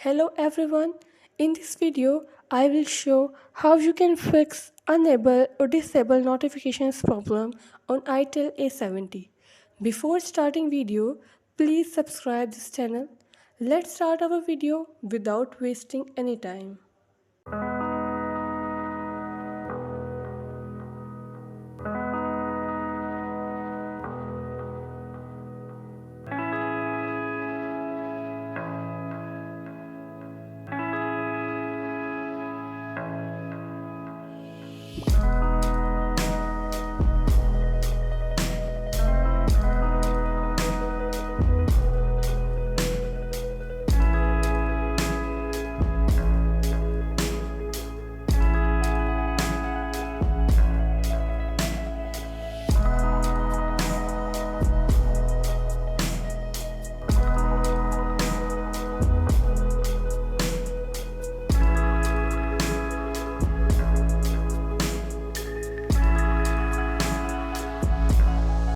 Hello everyone. In this video, I will show how you can fix enable or disable notifications problem on ITEL A70. Before starting video, please subscribe this channel. Let's start our video without wasting any time.